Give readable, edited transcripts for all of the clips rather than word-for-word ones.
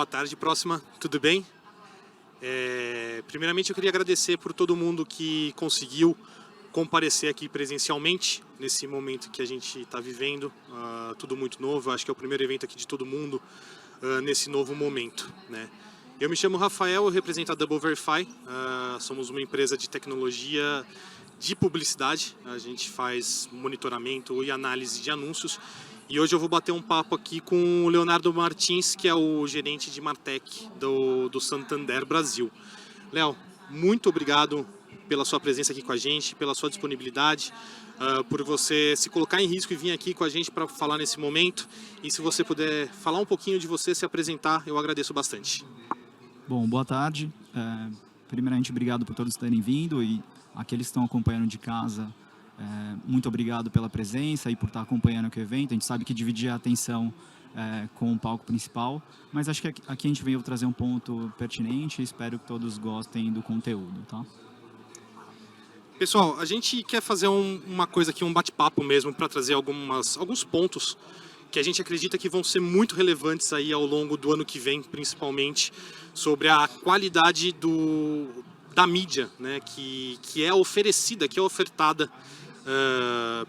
Boa tarde, próxima, tudo bem? Primeiramente eu queria agradecer por todo mundo que conseguiu comparecer aqui presencialmente nesse momento que a gente está vivendo, tudo muito novo, acho que é o primeiro evento aqui de todo mundo nesse novo momento, né? Eu me chamo Rafael, eu represento a Double Verify, somos uma empresa de tecnologia de publicidade, a gente faz monitoramento e análise de anúncios e hoje eu vou bater um papo aqui com o Leonardo Martins, que é o gerente de Martech do Santander Brasil. Léo, muito obrigado pela sua presença aqui com a gente, pela sua disponibilidade, por você se colocar em risco e vir aqui com a gente para falar nesse momento. E se você puder falar um pouquinho de você, se apresentar, eu agradeço bastante. Bom, boa tarde. Primeiramente, obrigado por todos terem vindo e aqueles que estão acompanhando de casa, muito obrigado pela presença e por estar acompanhando aqui o evento. A gente sabe que dividir a atenção com o palco principal, mas acho que aqui a gente veio trazer um ponto pertinente e espero que todos gostem do conteúdo, tá? Pessoal, a gente quer fazer uma coisa aqui, um bate-papo mesmo, para trazer alguns pontos que a gente acredita que vão ser muito relevantes aí ao longo do ano que vem, principalmente sobre a qualidade da mídia, né, que é oferecida, que é ofertada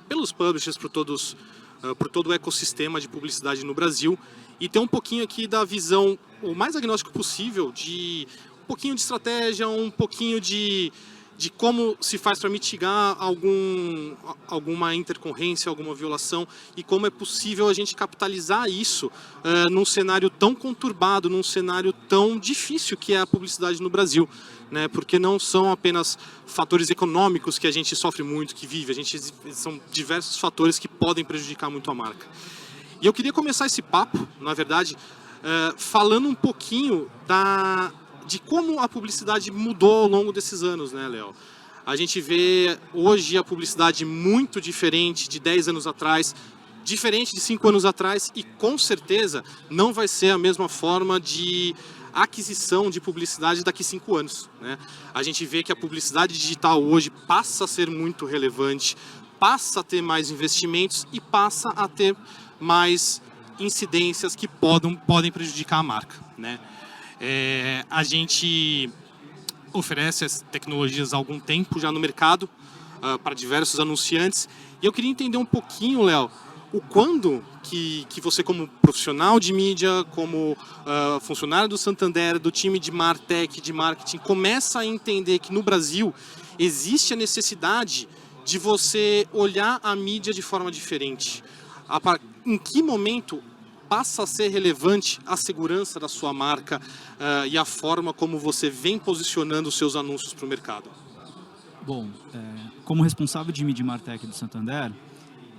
pelos publishers, por todo o ecossistema de publicidade no Brasil, e ter um pouquinho aqui da visão o mais agnóstico possível, de um pouquinho de estratégia, um pouquinho de como se faz para mitigar alguma intercorrência, alguma violação, e como é possível a gente capitalizar isso num cenário tão conturbado, num cenário tão difícil que é a publicidade no Brasil, né? Porque não são apenas fatores econômicos que a gente sofre muito, que vive, são diversos fatores que podem prejudicar muito a marca. E eu queria começar esse papo, na verdade, falando um pouquinho de como a publicidade mudou ao longo desses anos, né, Léo? A gente vê hoje a publicidade muito diferente de 10 anos atrás, diferente de 5 anos atrás, e com certeza não vai ser a mesma forma de aquisição de publicidade daqui a 5 anos, né? A gente vê que a publicidade digital hoje passa a ser muito relevante, passa a ter mais investimentos e passa a ter mais incidências que podem prejudicar a marca, né? A gente oferece as tecnologias há algum tempo já no mercado para diversos anunciantes, e eu queria entender um pouquinho, Léo, o quando que você, como profissional de mídia, como funcionário do Santander, do time de Martech, de marketing, começa a entender que no Brasil existe a necessidade de você olhar a mídia de forma diferente. Em que momento passa a ser relevante a segurança da sua marca e a forma como você vem posicionando os seus anúncios para o mercado? Bom, como responsável de mídia Martech do Santander,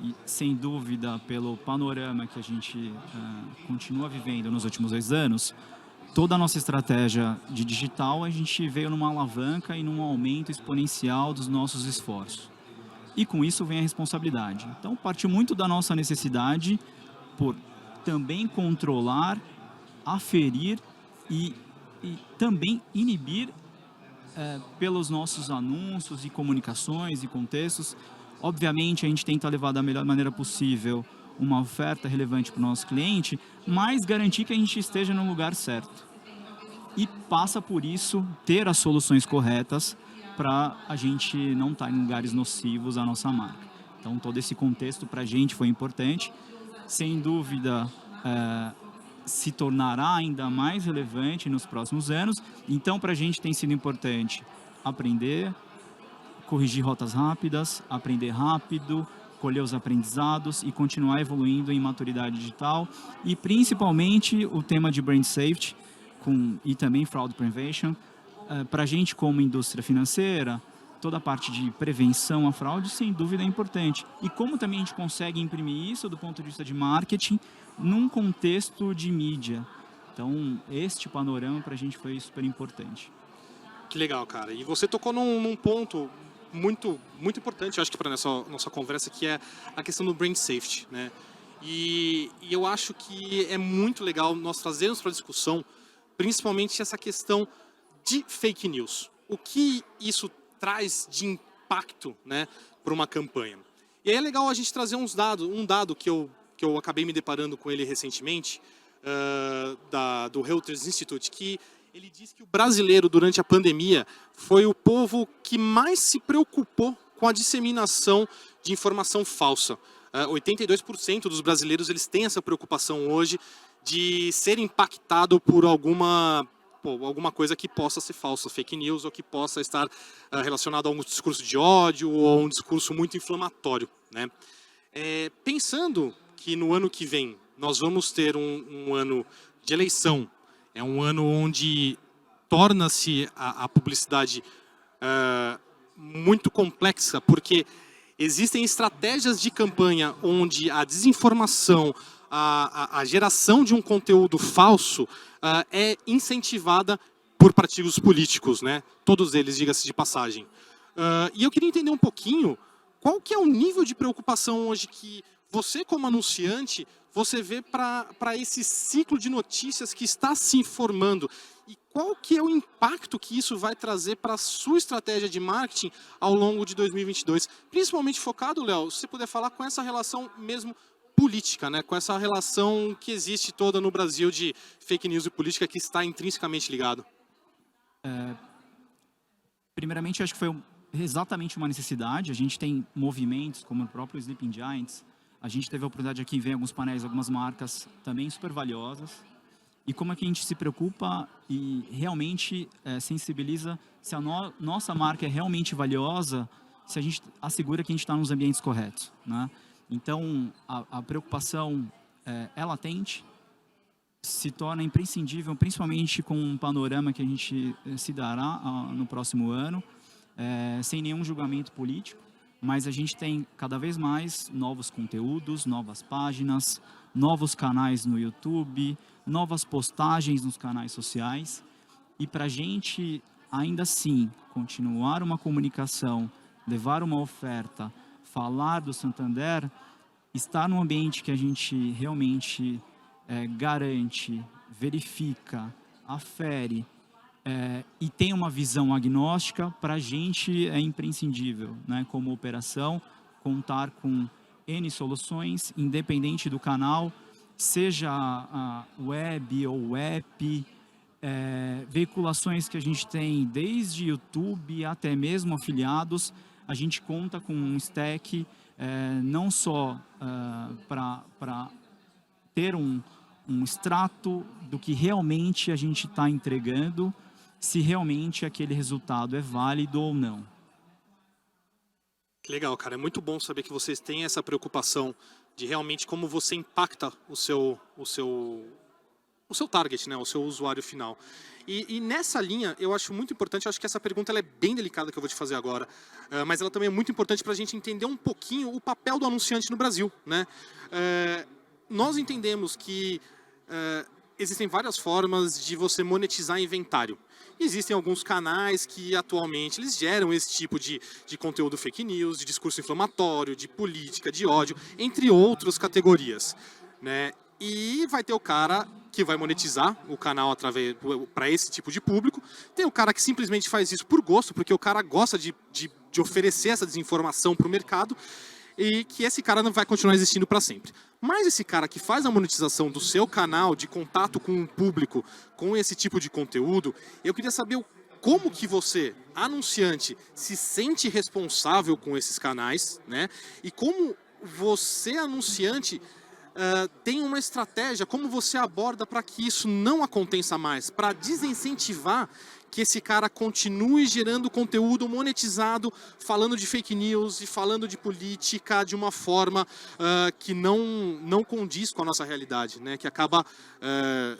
e sem dúvida pelo panorama que a gente continua vivendo nos últimos 2 anos, toda a nossa estratégia de digital, a gente veio numa alavanca e num aumento exponencial dos nossos esforços. E com isso vem a responsabilidade. Então, partiu muito da nossa necessidade por também controlar, aferir e também inibir pelos nossos anúncios e comunicações e contextos. Obviamente, a gente tenta levar da melhor maneira possível uma oferta relevante para o nosso cliente, mas garantir que a gente esteja no lugar certo. E passa por isso ter as soluções corretas para a gente não estar em lugares nocivos à nossa marca. Então, todo esse contexto para a gente foi importante. Sem dúvida, se tornará ainda mais relevante nos próximos anos. Então, para a gente tem sido importante aprender, corrigir rotas rápidas, aprender rápido, colher os aprendizados e continuar evoluindo em maturidade digital. E, principalmente, o tema de brand safety e também fraud prevention. Para a gente, como indústria financeira, toda a parte de prevenção à fraude, sem dúvida, é importante. E como também a gente consegue imprimir isso do ponto de vista de marketing num contexto de mídia. Então, este panorama para a gente foi super importante. Que legal, cara. E você tocou num ponto muito importante, acho que para nossa conversa, que é a questão do brand safety, né? E eu acho que é muito legal nós trazermos para a discussão, principalmente essa questão de fake news. O que isso traz de impacto, né, para uma campanha. E aí é legal a gente trazer um dado que eu acabei me deparando com ele recentemente, do Reuters Institute, que ele diz que o brasileiro, durante a pandemia, foi o povo que mais se preocupou com a disseminação de informação falsa. 82% dos brasileiros eles têm essa preocupação hoje de ser impactado por alguma coisa que possa ser falsa, fake news, ou que possa estar relacionado a um discurso de ódio ou a um discurso muito inflamatório, né? Pensando que no ano que vem nós vamos ter um ano de eleição, é um ano onde torna-se a publicidade muito complexa, porque existem estratégias de campanha onde a desinformação, a geração de um conteúdo falso é incentivada por partidos políticos, né? Todos eles, diga-se de passagem. E eu queria entender um pouquinho qual que é o nível de preocupação hoje que você, como anunciante, você vê para esse ciclo de notícias que está se formando, e qual que é o impacto que isso vai trazer para a sua estratégia de marketing ao longo de 2022, principalmente focado, Léo, se você puder falar com essa relação mesmo política, né? Com essa relação que existe toda no Brasil de fake news e política, que está intrinsecamente ligado. Primeiramente, acho que foi exatamente uma necessidade. A gente tem movimentos como o próprio Sleeping Giants. A gente teve a oportunidade aqui de ver alguns painéis, algumas marcas também super valiosas. E como é que a gente se preocupa e realmente sensibiliza se a nossa marca é realmente valiosa, se a gente assegura que a gente está nos ambientes corretos, né? Então, a preocupação é latente, se torna imprescindível, principalmente com um panorama que a gente se dará no próximo ano, sem nenhum julgamento político, mas a gente tem cada vez mais novos conteúdos, novas páginas, novos canais no YouTube, novas postagens nos canais sociais, e para a gente, ainda assim, continuar uma comunicação, levar uma oferta, falar do Santander, estar num ambiente que a gente realmente garante, verifica, afere e tem uma visão agnóstica, para a gente é imprescindível, né? Como operação, contar com N soluções, independente do canal, seja a web ou app, veiculações que a gente tem desde YouTube até mesmo afiliados. A gente conta com um stack não só para ter um extrato do que realmente a gente está entregando, se realmente aquele resultado é válido ou não. Legal, cara. É muito bom saber que vocês têm essa preocupação de realmente como você impacta o seu target, né? O seu usuário final. E nessa linha, eu acho muito importante, eu acho que essa pergunta ela é bem delicada que eu vou te fazer agora, mas ela também é muito importante para a gente entender um pouquinho o papel do anunciante no Brasil, né? Nós entendemos que existem várias formas de você monetizar inventário. Existem alguns canais que atualmente eles geram esse tipo de conteúdo fake news, de discurso inflamatório, de política, de ódio, entre outras categorias, né? E vai ter o cara que vai monetizar o canal para esse tipo de público. Tem o cara que simplesmente faz isso por gosto, porque o cara gosta de oferecer essa desinformação para o mercado, e que esse cara não vai continuar existindo para sempre. Mas esse cara que faz a monetização do seu canal, de contato com o público, com esse tipo de conteúdo, eu queria saber como que você, anunciante, se sente responsável com esses canais, né? E como você, anunciante, tem uma estratégia, como você aborda para que isso não aconteça mais, para desincentivar que esse cara continue gerando conteúdo monetizado, falando de fake news e falando de política de uma forma que não condiz com a nossa realidade, né? Que acaba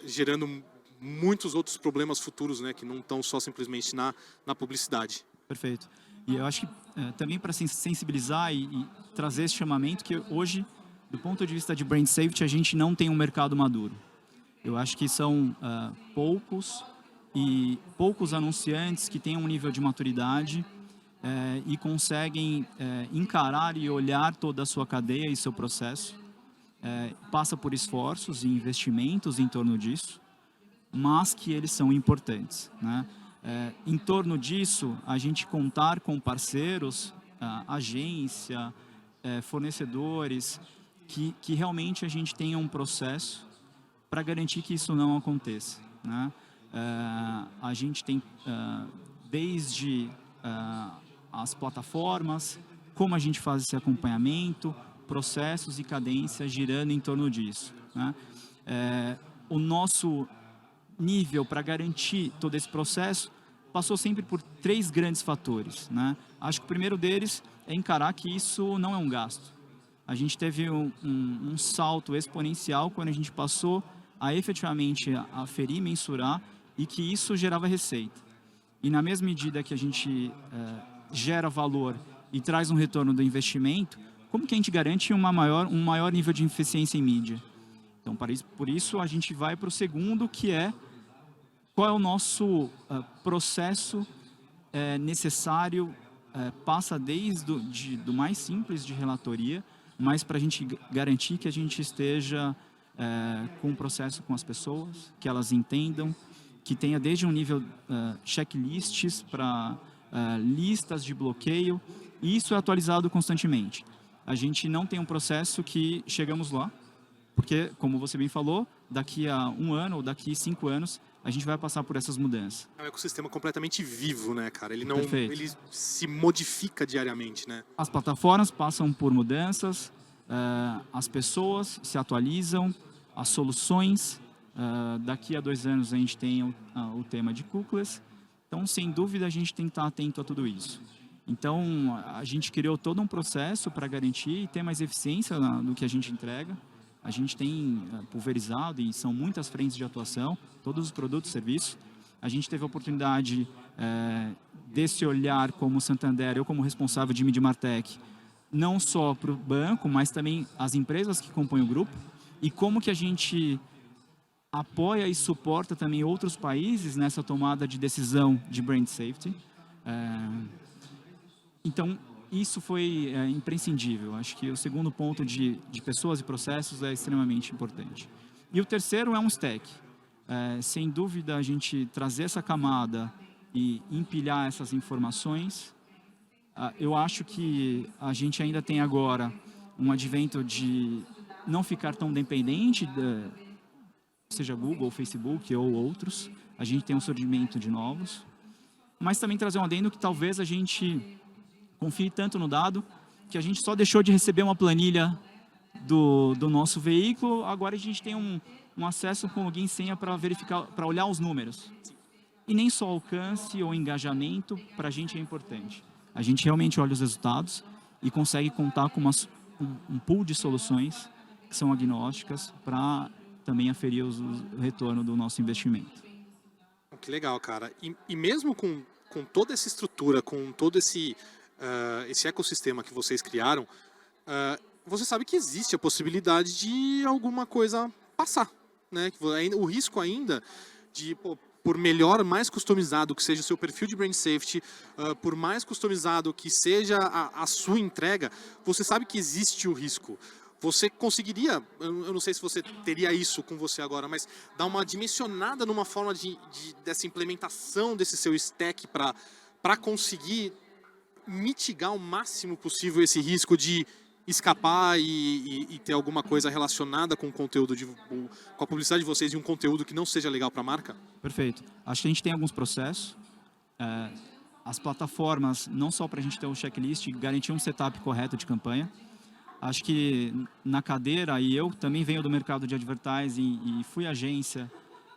gerando muitos outros problemas futuros, né? Que não estão só simplesmente na publicidade. Perfeito. E eu acho que também para sensibilizar e trazer esse chamamento, que hoje, do ponto de vista de brand safety, a gente não tem um mercado maduro. Eu acho que são poucos anunciantes que têm um nível de maturidade e conseguem encarar e olhar toda a sua cadeia e seu processo. Passa por esforços e investimentos em torno disso, mas que eles são importantes, né? Em torno disso, a gente contar com parceiros, agência, fornecedores, que realmente a gente tenha um processo para garantir que isso não aconteça, né? A gente tem desde as plataformas, como a gente faz esse acompanhamento, processos e cadências girando em torno disso, né? O nosso nível para garantir todo esse processo passou sempre por 3 grandes fatores, né? Acho que o primeiro deles é encarar que isso não é um gasto. A gente teve um salto exponencial quando a gente passou a efetivamente aferir, mensurar e que isso gerava receita. E na mesma medida que a gente gera valor e traz um retorno do investimento, como que a gente garante um maior nível de eficiência em mídia? Então, por isso a gente vai para o segundo, que é qual é o nosso processo necessário, passa desde do mais simples de relatoria, mas para a gente garantir que a gente esteja com o processo com as pessoas, que elas entendam, que tenha desde um nível checklists para listas de bloqueio, e isso é atualizado constantemente. A gente não tem um processo que chegamos lá, porque, como você bem falou, daqui a 1 ano ou daqui a 5 anos, a gente vai passar por essas mudanças. É um ecossistema completamente vivo, né, cara? Ele se modifica diariamente, né? As plataformas passam por mudanças, as pessoas se atualizam, as soluções. Daqui a 2 anos a gente tem o tema de cookies. Então, sem dúvida, a gente tem que estar atento a tudo isso. Então, a gente criou todo um processo para garantir e ter mais eficiência no que a gente entrega. A gente tem pulverizado, e são muitas frentes de atuação, todos os produtos e serviços. A gente teve a oportunidade desse olhar como Santander, eu como responsável de Media Martech, não só para o banco, mas também as empresas que compõem o grupo, e como que a gente apoia e suporta também outros países nessa tomada de decisão de brand safety. Então, isso foi imprescindível. Acho que o segundo ponto de pessoas e processos é extremamente importante. E o terceiro é um stack. Sem dúvida, a gente trazer essa camada e empilhar essas informações. Eu acho que a gente ainda tem agora um advento de não ficar tão dependente, seja Google, Facebook ou outros. A gente tem um surgimento de novos. Mas também trazer um adendo que talvez a gente confie tanto no dado que a gente só deixou de receber uma planilha do nosso veículo. Agora a gente tem um acesso com login e senha para verificar, para olhar os números. E nem só alcance ou engajamento para a gente é importante. A gente realmente olha os resultados e consegue contar com um pool de soluções que são agnósticas para também aferir o retorno do nosso investimento. Que legal, cara. E mesmo com toda essa estrutura, com todo esse ecossistema que vocês criaram, você sabe que existe a possibilidade de alguma coisa passar, né? O risco ainda de, por melhor, mais customizado que seja o seu perfil de brand safety, por mais customizado que seja a sua entrega, você sabe que existe o risco. Você conseguiria, eu não sei se você teria isso com você agora, mas dar uma dimensionada numa forma dessa implementação desse seu stack para conseguir mitigar o máximo possível esse risco de escapar e ter alguma coisa relacionada com o conteúdo, com a publicidade de vocês e um conteúdo que não seja legal para a marca? Perfeito. Acho que a gente tem alguns processos. As plataformas, não só para a gente ter um checklist, garantir um setup correto de campanha. Acho que na cadeira, e eu também venho do mercado de advertising e fui agência,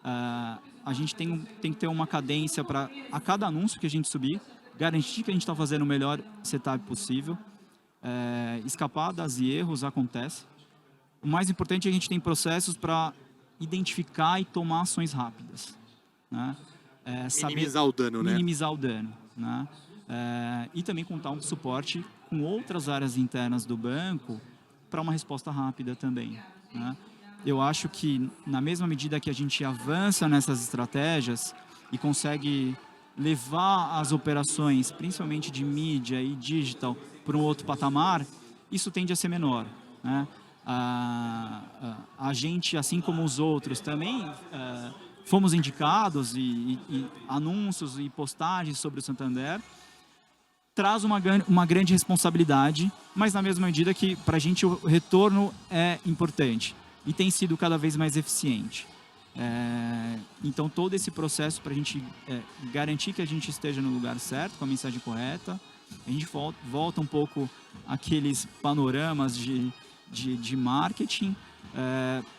a gente tem que ter uma cadência para, a cada anúncio que a gente subir, garantir que a gente está fazendo o melhor setup possível. Escapadas e erros acontecem. O mais importante é que a gente tem processos para identificar e tomar ações rápidas, né? Minimizar o dano, né? Minimizar o dano, né? E também contar um suporte com outras áreas internas do banco para uma resposta rápida também, né? Eu acho que, na mesma medida que a gente avança nessas estratégias e consegue levar as operações, principalmente de mídia e digital, para um outro patamar, isso tende a ser menor, né? A gente, assim como os outros, também fomos indicados e anúncios e postagens sobre o Santander, traz uma grande responsabilidade, mas na mesma medida que para a gente o retorno é importante. e tem sido cada vez mais eficiente. Então, todo esse processo para a gente garantir que a gente esteja no lugar certo, com a mensagem correta, a gente volta um pouco àqueles panoramas de marketing,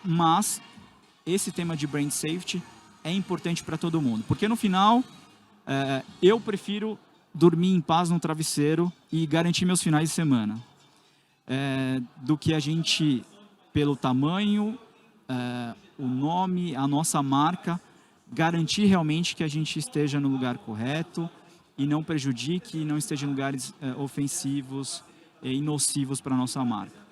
mas esse tema de brand safety é importante para todo mundo, porque no final eu prefiro dormir em paz no travesseiro e garantir meus finais de semana, do que a gente, pelo tamanho, o nome, a nossa marca, garantir realmente que a gente esteja no lugar correto e não prejudique, não esteja em lugares ofensivos e nocivos para a nossa marca.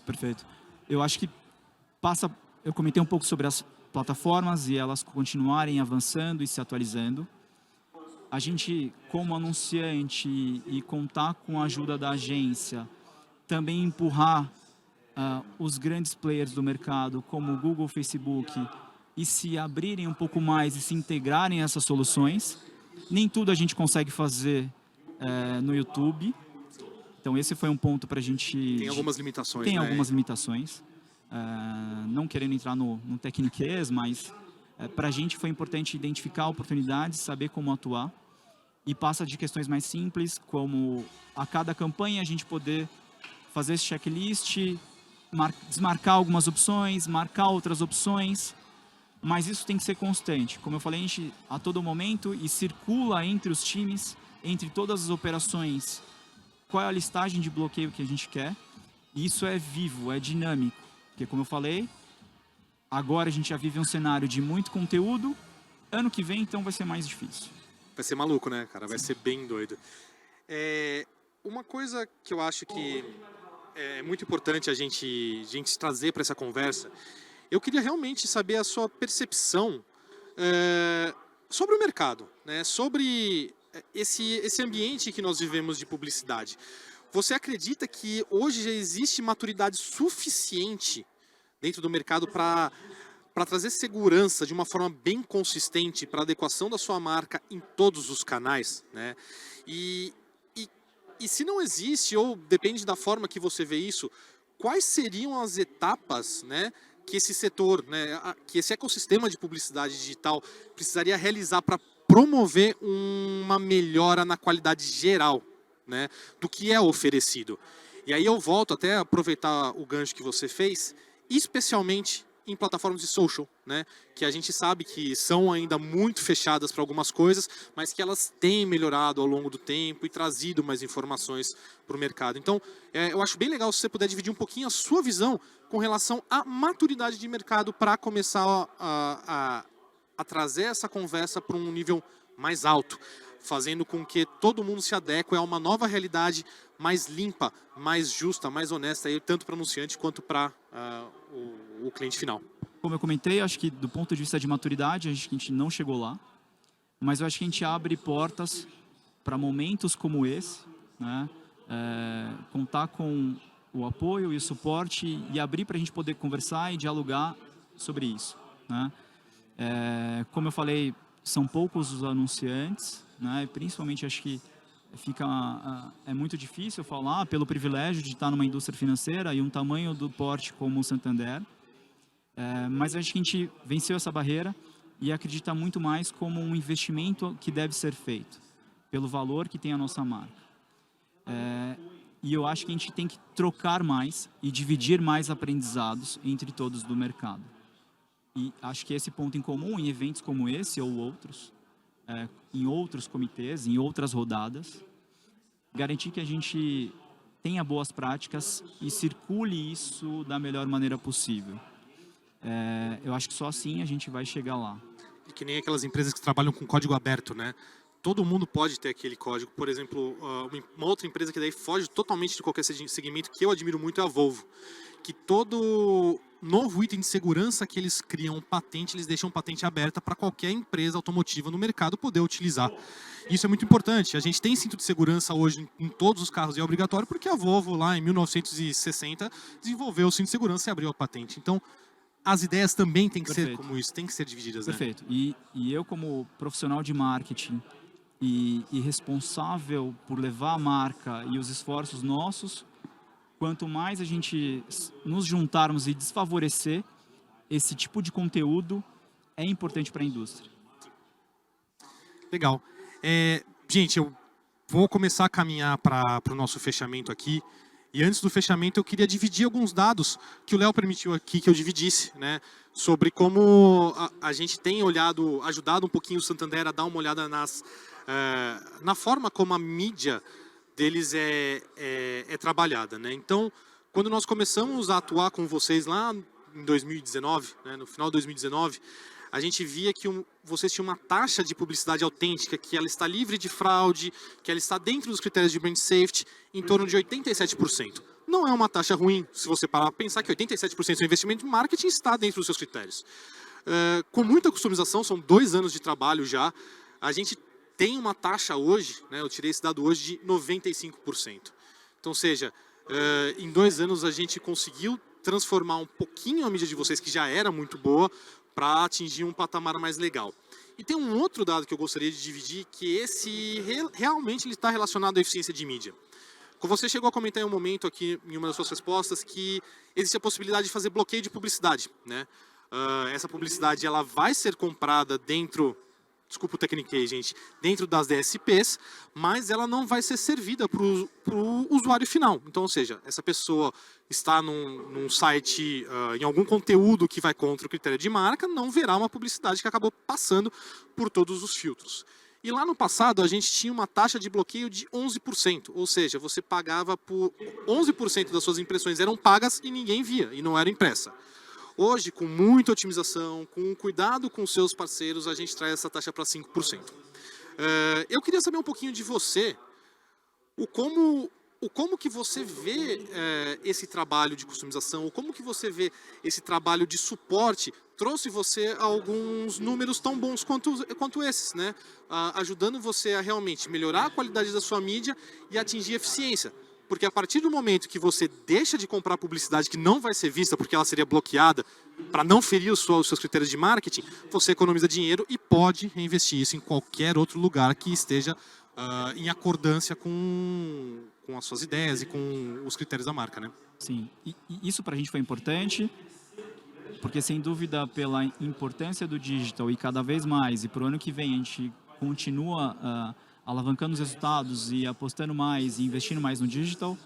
Perfeito. Eu acho que eu comentei um pouco sobre as plataformas e elas continuarem avançando e se atualizando. A gente, como anunciante e contar com a ajuda da agência, também empurrar os grandes players do mercado, como o Google, Facebook, e se abrirem um pouco mais e se integrarem a essas soluções. Nem tudo a gente consegue fazer no YouTube. Então, esse foi um ponto para a gente... Tem algumas limitações, Tem algumas limitações. Não querendo entrar no tecniquez, mas para a gente foi importante identificar oportunidades, saber como atuar. E passa de questões mais simples, como a cada campanha a gente poder fazer esse checklist, desmarcar algumas opções, marcar outras opções. Mas isso tem que ser constante. Como eu falei, a gente a todo momento e circula entre os times, entre todas as operações, qual é a listagem de bloqueio que a gente quer. E isso é vivo, é dinâmico. Porque, como eu falei, agora a gente já vive um cenário de muito conteúdo. Ano que vem, então, vai ser mais difícil. Vai ser maluco, né, cara? Vai ser bem doido. Uma coisa que eu acho que é muito importante a gente trazer para essa conversa, eu queria realmente saber a sua percepção sobre o mercado, né? Sobre esse ambiente que nós vivemos de publicidade. Você acredita que hoje já existe maturidade suficiente dentro do mercado para trazer segurança de uma forma bem consistente para a adequação da sua marca em todos os canais, né? E se não existe, ou depende da forma que você vê isso, quais seriam as etapas, né, que esse setor, né, que esse ecossistema de publicidade digital precisaria realizar para promover uma melhora na qualidade geral, né, do que é oferecido? E aí eu volto até a aproveitar o gancho que você fez, especialmente em plataformas de social, né, que a gente sabe que são ainda muito fechadas para algumas coisas, mas que elas têm melhorado ao longo do tempo e trazido mais informações para o mercado. Então, eu acho bem legal se você puder dividir um pouquinho a sua visão com relação à maturidade de mercado para começar a trazer essa conversa para um nível mais alto, fazendo com que todo mundo se adeque a uma nova realidade mais limpa, mais justa, mais honesta, tanto para o anunciante quanto para o cliente final. Como eu comentei, acho que do ponto de vista de maturidade, acho que a gente não chegou lá, mas eu acho que a gente abre portas para momentos como esse, né? Contar com o apoio e o suporte e abrir para a gente poder conversar e dialogar sobre isso, né? Como eu falei, são poucos os anunciantes, né? Principalmente acho que é muito difícil falar pelo privilégio de estar numa indústria financeira e um tamanho do porte como o Santander, mas acho que a gente venceu essa barreira e acredita muito mais como um investimento que deve ser feito, pelo valor que tem a nossa marca. E eu acho que a gente tem que trocar mais e dividir mais aprendizados entre todos do mercado. E acho que esse ponto em comum em eventos como esse ou outros, em outros comitês, em outras rodadas, garantir que a gente tenha boas práticas e circule isso da melhor maneira possível. Eu acho que só assim a gente vai chegar lá. E que nem aquelas empresas que trabalham com código aberto, né? Todo mundo pode ter aquele código. Por exemplo, uma outra empresa que daí foge totalmente de qualquer segmento, que eu admiro muito, é a Volvo. Que todo novo item de segurança que eles criam patente, eles deixam patente aberta para qualquer empresa automotiva no mercado poder utilizar. Isso é muito importante. A gente tem cinto de segurança hoje em todos os carros e é obrigatório porque a Volvo, lá em 1960, desenvolveu o cinto de segurança e abriu a patente. Então, as ideias também têm que ser como isso, têm que ser divididas. Perfeito. Né? E eu, como profissional de marketing e responsável por levar a marca e os esforços nossos, quanto mais a gente nos juntarmos e desfavorecer esse tipo de conteúdo, é importante para a indústria. Legal. Gente, eu vou começar a caminhar para o nosso fechamento aqui. E antes do fechamento, eu queria dividir alguns dados que o Léo permitiu aqui que eu dividisse, né, sobre como a gente tem ajudado um pouquinho o Santander a dar uma olhada na forma como a mídia deles é trabalhada. Né? Então, quando nós começamos a atuar com vocês lá em 2019, né, no final de 2019, a gente via que vocês tinham uma taxa de publicidade autêntica, que ela está livre de fraude, que ela está dentro dos critérios de brand safety, em torno de 87%. Não é uma taxa ruim, se você parar para pensar que 87% do seu investimento em marketing está dentro dos seus critérios. Com muita customização, são 2 anos de trabalho já, a gente tem uma taxa hoje, né, eu tirei esse dado hoje, de 95%. Então, ou seja, em 2 anos a gente conseguiu transformar um pouquinho a mídia de vocês, que já era muito boa, para atingir um patamar mais legal. E tem um outro dado que eu gostaria de dividir, que esse realmente está relacionado à eficiência de mídia. Você chegou a comentar em um momento aqui, em uma das suas respostas, que existe a possibilidade de fazer bloqueio de publicidade. Né? Essa publicidade ela vai ser comprada dentro... Desculpa o tecniquez, gente, dentro das DSPs, mas ela não vai ser servida para o usuário final. Então, ou seja, essa pessoa está num site, em algum conteúdo que vai contra o critério de marca, não verá uma publicidade que acabou passando por todos os filtros. E lá no passado, a gente tinha uma taxa de bloqueio de 11%, ou seja, você pagava por 11% das suas impressões eram pagas e ninguém via, e não era impressa. Hoje, com muita otimização, com cuidado com seus parceiros, a gente traz essa taxa para 5%. Eu queria saber um pouquinho de você, como que você vê esse trabalho de customização, como que você vê esse trabalho de suporte, trouxe você alguns números tão bons quanto esses, né? Ajudando você a realmente melhorar a qualidade da sua mídia e atingir eficiência. Porque a partir do momento que você deixa de comprar publicidade que não vai ser vista porque ela seria bloqueada para não ferir os seus critérios de marketing, você economiza dinheiro e pode reinvestir isso em qualquer outro lugar que esteja em acordância com as suas ideias e com os critérios da marca. Né? Sim, e isso para a gente foi importante, porque sem dúvida pela importância do digital e cada vez mais, e para o ano que vem a gente continua... alavancando os resultados e apostando mais e investindo mais no digital,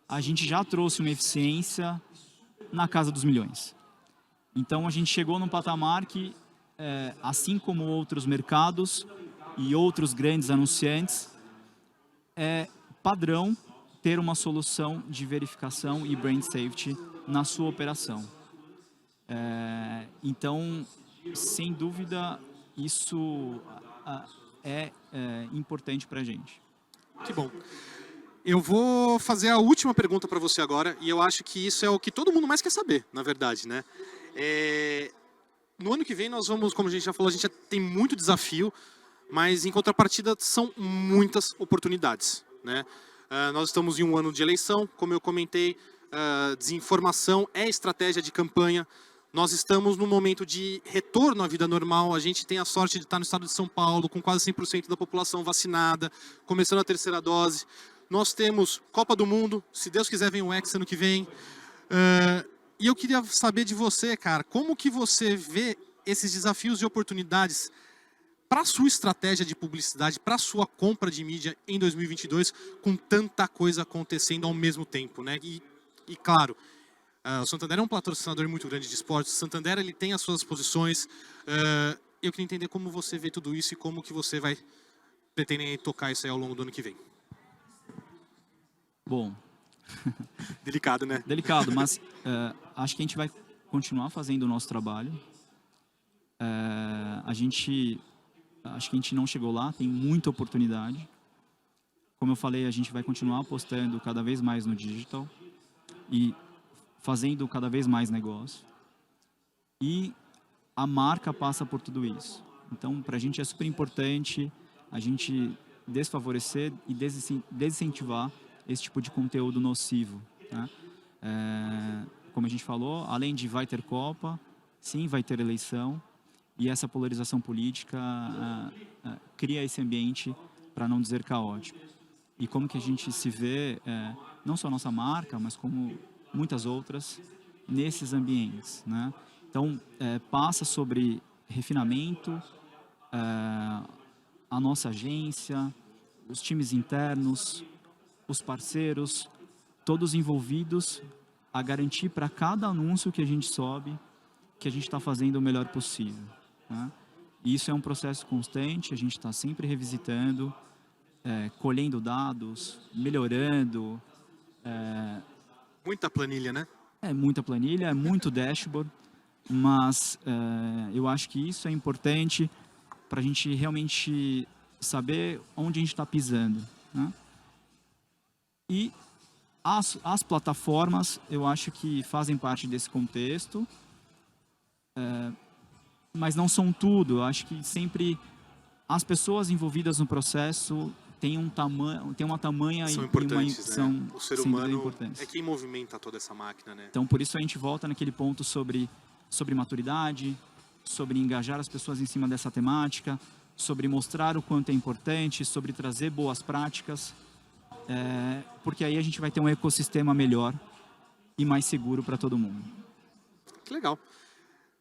a gente já trouxe uma eficiência na casa dos milhões. Então, a gente chegou num patamar que, assim como outros mercados e outros grandes anunciantes, é padrão ter uma solução de verificação e brand safety na sua operação. Então, sem dúvida, isso... é importante para a gente. Que bom. Eu vou fazer a última pergunta para você agora, e eu acho que isso é o que todo mundo mais quer saber, na verdade. Né? No ano que vem nós vamos, como a gente já falou, a gente já tem muito desafio, mas em contrapartida são muitas oportunidades. Né? Nós estamos em um ano de eleição, como eu comentei, desinformação é estratégia de campanha. Nós estamos num momento de retorno à vida normal, a gente tem a sorte de estar no estado de São Paulo, com quase 100% da população vacinada, começando a 3ª dose. Nós temos Copa do Mundo, se Deus quiser vem o Hexa ano que vem. E eu queria saber de você, cara, como que você vê esses desafios e oportunidades para a sua estratégia de publicidade, para a sua compra de mídia em 2022, com tanta coisa acontecendo ao mesmo tempo, né? E claro... o Santander é um patrocinador muito grande de esportes, o Santander ele tem as suas posições. Eu queria entender como você vê tudo isso e como que você vai pretender tocar isso aí ao longo do ano que vem. Bom... Delicado, né? Delicado, mas acho que a gente vai continuar fazendo o nosso trabalho. Acho que a gente não chegou lá, tem muita oportunidade. Como eu falei, a gente vai continuar apostando cada vez mais no digital. E fazendo cada vez mais negócio. E a marca passa por tudo isso. Então, para a gente é super importante a gente desfavorecer e desincentivar esse tipo de conteúdo nocivo, né? Como a gente falou, além de vai ter Copa, sim, vai ter eleição, e essa polarização política cria esse ambiente, para não dizer caótico. E como que a gente se vê, não só a nossa marca, mas como muitas outras, nesses ambientes, né? Então, passa sobre refinamento, a nossa agência, os times internos, os parceiros, todos envolvidos a garantir para cada anúncio que a gente sobe que a gente está fazendo o melhor possível, né? E isso é um processo constante, a gente está sempre revisitando, colhendo dados, melhorando. Muita planilha, né? É muita planilha, é muito dashboard, mas eu acho que isso é importante para a gente realmente saber onde a gente está pisando, né? E as plataformas, eu acho que fazem parte desse contexto, mas não são tudo. Eu acho que sempre as pessoas envolvidas no processo têm uma tamanha São e importantes, uma, né? O ser sem dúvida, humano importância. é quem movimenta toda essa máquina, né? Então, por isso a gente volta naquele ponto sobre maturidade, sobre engajar as pessoas em cima dessa temática, sobre mostrar o quanto é importante, sobre trazer boas práticas, porque aí a gente vai ter um ecossistema melhor e mais seguro para todo mundo. Que legal.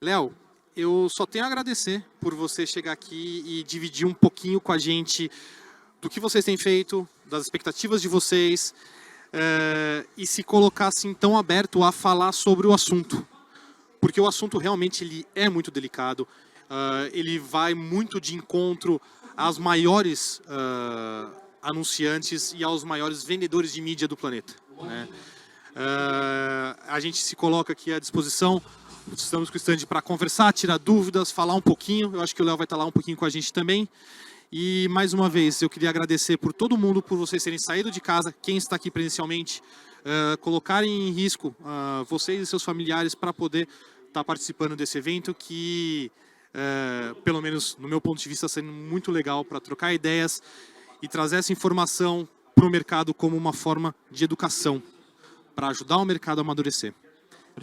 Léo, eu só tenho a agradecer por você chegar aqui e dividir um pouquinho com a gente do que vocês têm feito, das expectativas de vocês, e se colocar assim tão aberto a falar sobre o assunto. Porque o assunto realmente ele é muito delicado, ele vai muito de encontro às maiores anunciantes e aos maiores vendedores de mídia do planeta, né? A gente se coloca aqui à disposição, estamos com o stand para conversar, tirar dúvidas, falar um pouquinho. Eu acho que o Léo vai estar lá um pouquinho com a gente também. E mais uma vez, eu queria agradecer por todo mundo, por vocês terem saído de casa, quem está aqui presencialmente, colocarem em risco vocês e seus familiares para poder estar participando desse evento que, pelo menos no meu ponto de vista, está sendo muito legal para trocar ideias e trazer essa informação para o mercado como uma forma de educação, para ajudar o mercado a amadurecer.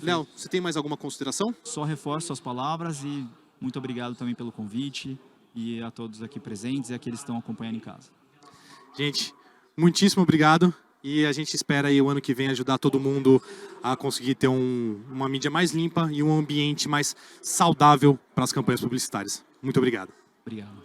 Léo, você tem mais alguma consideração? Só reforço as palavras e muito obrigado também pelo convite e a todos aqui presentes e aqueles que estão acompanhando em casa. Gente, muitíssimo obrigado e a gente espera aí o ano que vem ajudar todo mundo a conseguir ter uma mídia mais limpa e um ambiente mais saudável para as campanhas publicitárias. Muito obrigado. Obrigado.